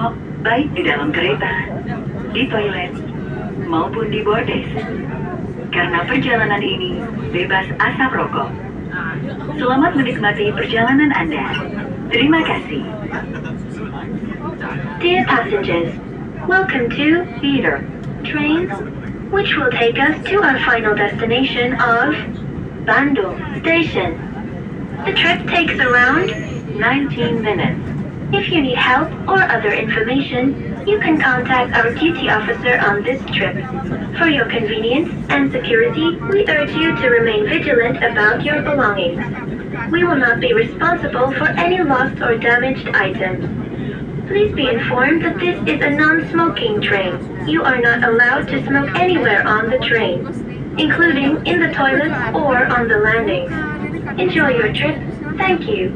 merokok baik di dalam kereta, di toilet, maupun di bordes. Karena perjalanan ini bebas asap rokok. Selamat menikmati perjalanan Anda. Terima kasih. Dear passengers, welcome to Theater Trains, which will take us to our final destination of Bandung Station. The trip takes around 19 minutes. If you need help or other information, you can contact our duty officer on this trip. For your convenience and security, we urge you to remain vigilant about your belongings. We will not be responsible for any lost or damaged items. Please be informed that this is a non-smoking train. You are not allowed to smoke anywhere on the train, including in the toilets or on the landings. Enjoy your trip. Thank you.